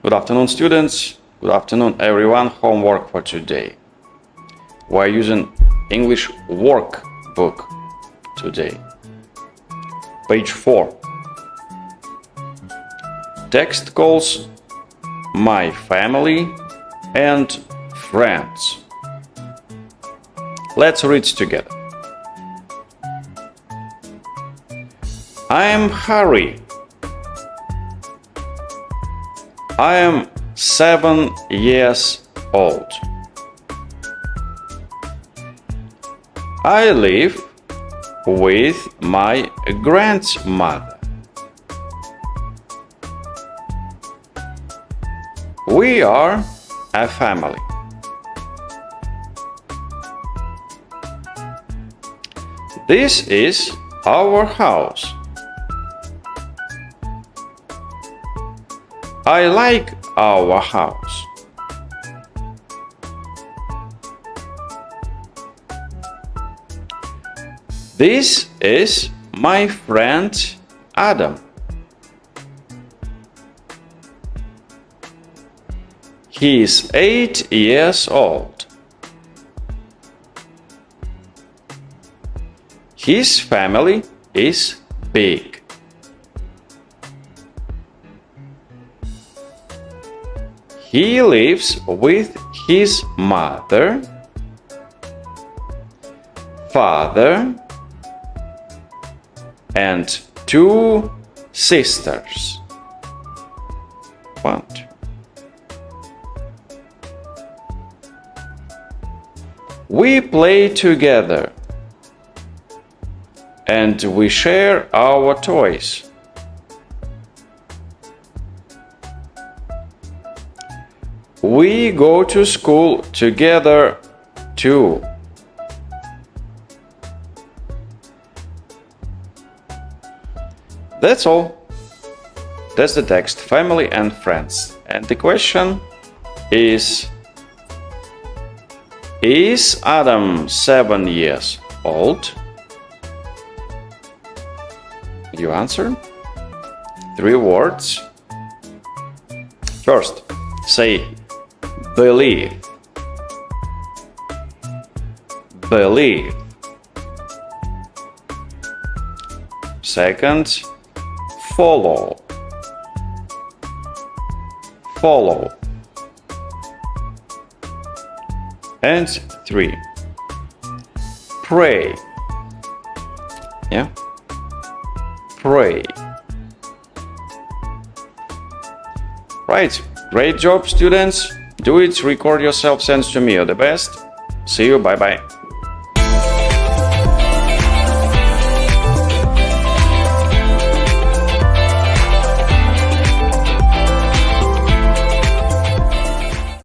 Good afternoon, students. Good afternoon, everyone. Homework for today. We're using English workbook today. Page 4. Text calls my family and friends. Let's read together. I'm Harry. I am 7 years old. I live with my grandmother. We are a family. This is our house. I like our house. This is my friend Adam. He is 8 years old. His family is big. He lives with his mother, father, and 2 sisters. 1, 2. We play together and we share our toys. We go to school together too. That's all. That's the text, family and friends. And the question is Adam 7 years old? You answer. 3 words. First, say believe. Believe. Second, follow. Follow. And 3, pray. Yeah? Pray. Right. Great job, students. Do it, record yourself, send to me. You're the best. See you. Bye-bye.